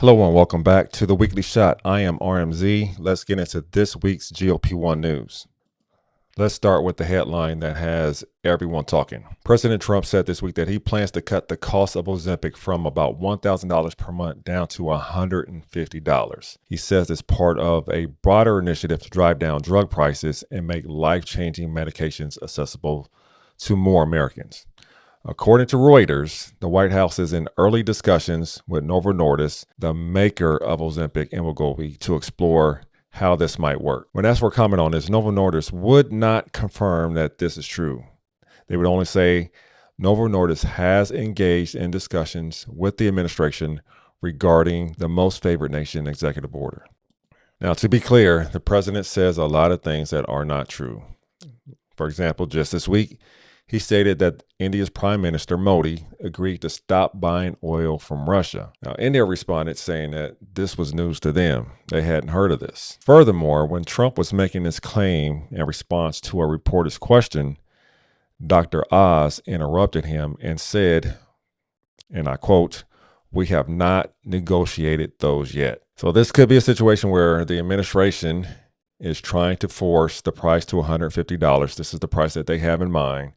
Hello and welcome back to the Weekly Shot. I am RMZ. Let's get into this week's GLP-1 news. Let's start with the headline that has everyone talking. President Trump said this week that he plans to cut the cost of Ozempic from about $1,000 per month down to $150. He says it's part of a broader initiative to drive down drug prices and make life-changing medications accessible to more Americans. According to Reuters, the White House is in early discussions with Novo Nordisk, the maker of Ozempic and Wegovy, to explore how this might work. When asked for a comment on this, Novo Nordisk would not confirm that this is true. They would only say Novo Nordisk has engaged in discussions with the administration regarding the most favored nation executive order. Now, to be clear, the president says a lot of things that are not true. For example, just this week, he stated that India's Prime Minister Modi agreed to stop buying oil from Russia. Now, India responded saying that this was news to them. They hadn't heard of this. Furthermore, when Trump was making this claim in response to a reporter's question, Dr. Oz interrupted him and said, and I quote, "We have not negotiated those yet." So this could be a situation where the administration is trying to force the price to $150. This is the price that they have in mind.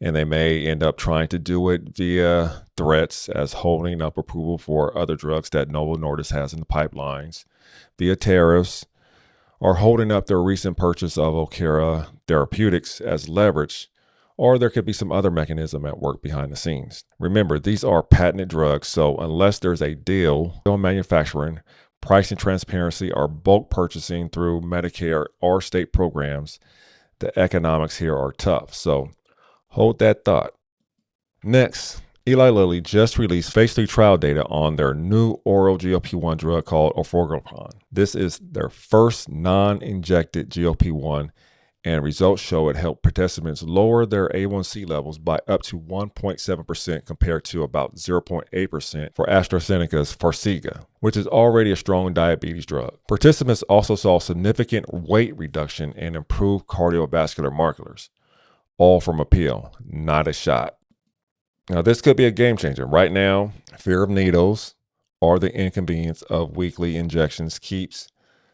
And they may end up trying to do it via threats as holding up approval for other drugs that Novo Nordisk has in the pipelines, via tariffs, or holding up their recent purchase of Okera Therapeutics as leverage, or there could be some other mechanism at work behind the scenes. Remember, these are patented drugs, so unless there's a deal on manufacturing, pricing transparency, or bulk purchasing through Medicare or state programs, the economics here are tough. So hold that thought. Next, Eli Lilly just released phase 3 trial data on their new oral GLP-1 drug called orforglipron. This is their first non-injected GLP-1, and results show it helped participants lower their A1C levels by up to 1.7% compared to about 0.8% for AstraZeneca's Farxiga, which is already a strong diabetes drug. Participants also saw significant weight reduction and improved cardiovascular markers. All from a pill, not a shot. Now, this could be a game changer. Right now, fear of needles or the inconvenience of weekly injections keeps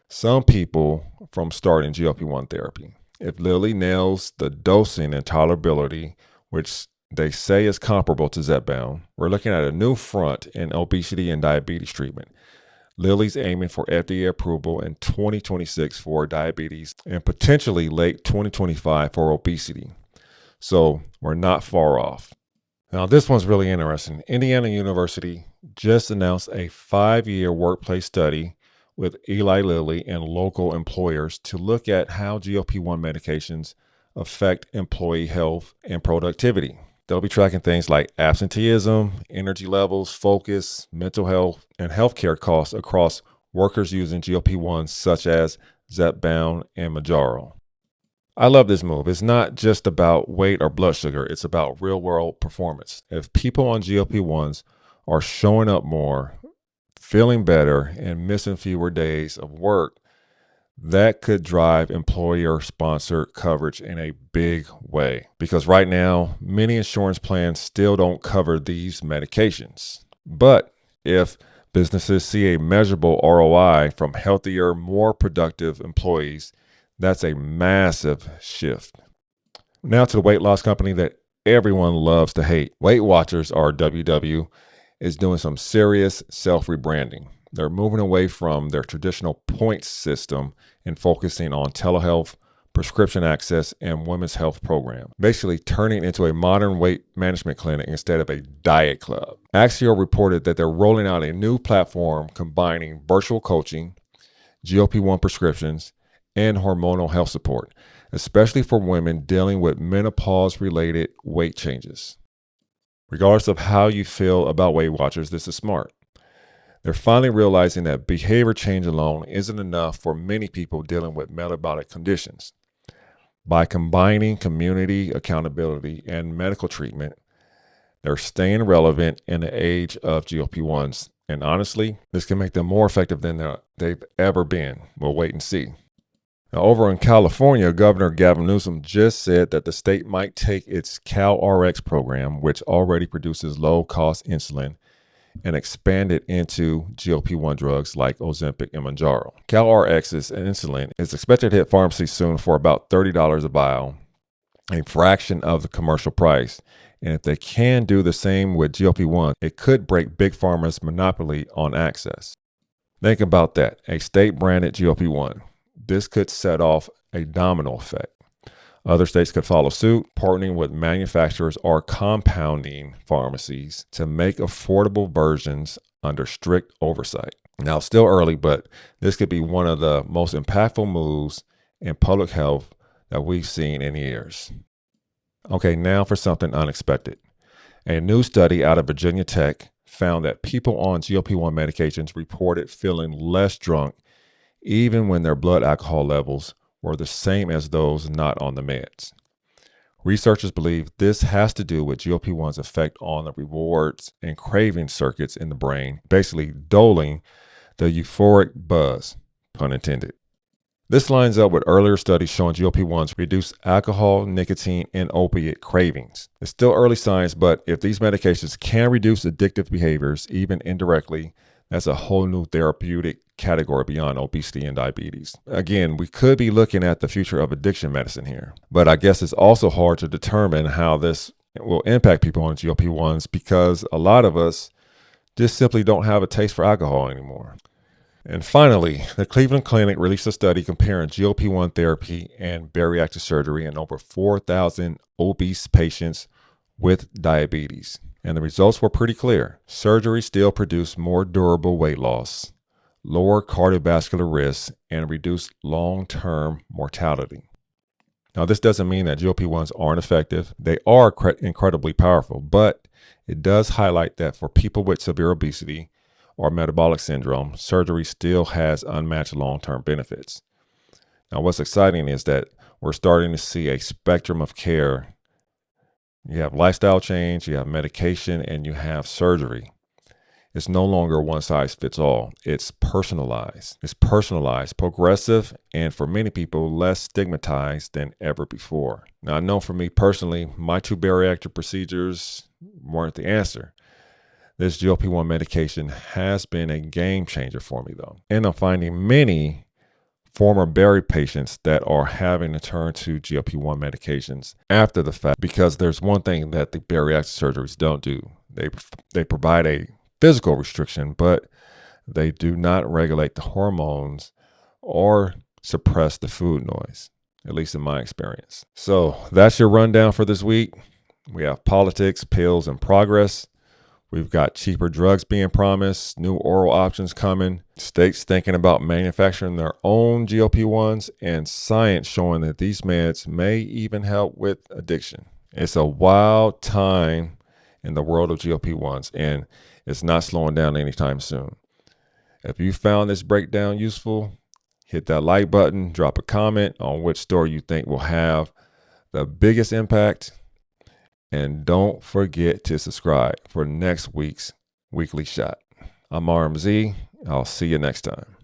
some people from starting GLP-1 therapy. If Lilly nails the dosing and tolerability, which they say is comparable to Zepbound, we're looking at a new front in obesity and diabetes treatment. Lilly's aiming for FDA approval in 2026 for diabetes and potentially late 2025 for obesity. So we're not far off. Now, this one's really interesting. Indiana University just announced a 5-year workplace study with Eli Lilly and local employers to look at how GLP-1 medications affect employee health and productivity. They'll be tracking things like absenteeism, energy levels, focus, mental health, and healthcare costs across workers using GLP-1s such as Zepbound and Mounjaro. I love this move. It's not just about weight or blood sugar. It's about real-world performance. If people on GLP-1s are showing up more, feeling better, and missing fewer days of work, that could drive employer-sponsored coverage in a big way. Because right now, many insurance plans still don't cover these medications. But if businesses see a measurable ROI from healthier, more productive employees, that's a massive shift. Now to the weight loss company that everyone loves to hate. WeightWatchers, or WW, is doing some serious self-rebranding. They're moving away from their traditional points system and focusing on telehealth, prescription access, and women's health program, basically turning into a modern weight management clinic instead of a diet club. Axios reported that they're rolling out a new platform combining virtual coaching, GLP-1 prescriptions, and hormonal health support, especially for women dealing with menopause-related weight changes. Regardless of how you feel about Weight Watchers, this is smart. They're finally realizing that behavior change alone isn't enough for many people dealing with metabolic conditions. By combining community accountability and medical treatment, they're staying relevant in the age of GLP-1s. And honestly, this can make them more effective than they've ever been. We'll wait and see. Now, over in California, Governor Gavin Newsom just said that the state might take its CalRx program, which already produces low-cost insulin, and expand it into GLP-1 drugs like Ozempic and Mounjaro. CalRx's insulin is expected to hit pharmacies soon for about $30 a vial, a fraction of the commercial price. And if they can do the same with GLP-1, it could break Big Pharma's monopoly on access. Think about that, a state-branded GLP-1. This could set off a domino effect. Other states could follow suit, partnering with manufacturers or compounding pharmacies to make affordable versions under strict oversight. Now, it's still early, but this could be one of the most impactful moves in public health that we've seen in years. Okay, now for something unexpected. A new study out of Virginia Tech found that people on GLP-1 medications reported feeling less drunk even when their blood alcohol levels were the same as those not on the meds. Researchers believe this has to do with GLP-1's effect on the rewards and craving circuits in the brain, basically dulling the euphoric buzz, pun intended. This lines up with earlier studies showing GLP-1s reduce alcohol, nicotine, and opiate cravings. It's still early science, but if these medications can reduce addictive behaviors, even indirectly, that's a whole new therapeutic category beyond obesity and diabetes. Again, we could be looking at the future of addiction medicine here, but I guess it's also hard to determine how this will impact people on GLP-1s because a lot of us just simply don't have a taste for alcohol anymore. And finally, the Cleveland Clinic released a study comparing GLP-1 therapy and bariatric surgery in over 4,000 obese patients with diabetes. And the results were pretty clear. Surgery still produced more durable weight loss, lower cardiovascular risks, and reduced long-term mortality. Now, this doesn't mean that GLP-1s aren't effective. They are incredibly powerful, but it does highlight that for people with severe obesity or metabolic syndrome, surgery still has unmatched long-term benefits. Now, what's exciting is that we're starting to see a spectrum of care. You have lifestyle change, you have medication, and you have surgery. It's no longer one size fits all. It's personalized. It's personalized, progressive, and for many people, less stigmatized than ever before. Now, I know for me personally, my 2 bariatric procedures weren't the answer. This GLP-1 medication has been a game changer for me, though. And I'm finding many former Bari patients that are having to turn to GLP-1 medications after the fact, because there's one thing that the bariatric surgeries don't do. They provide a physical restriction, but they do not regulate the hormones or suppress the food noise, at least in my experience. So that's your rundown for this week. We have politics, pills, and progress. We've got cheaper drugs being promised, new oral options coming, states thinking about manufacturing their own GLP-1s, and science showing that these meds may even help with addiction. It's a wild time in the world of GLP-1s, and it's not slowing down anytime soon. If you found this breakdown useful, hit that like button, drop a comment on which story you think will have the biggest impact. And don't forget to subscribe for next week's Weekly Shot. I'm RMZ. I'll see you next time.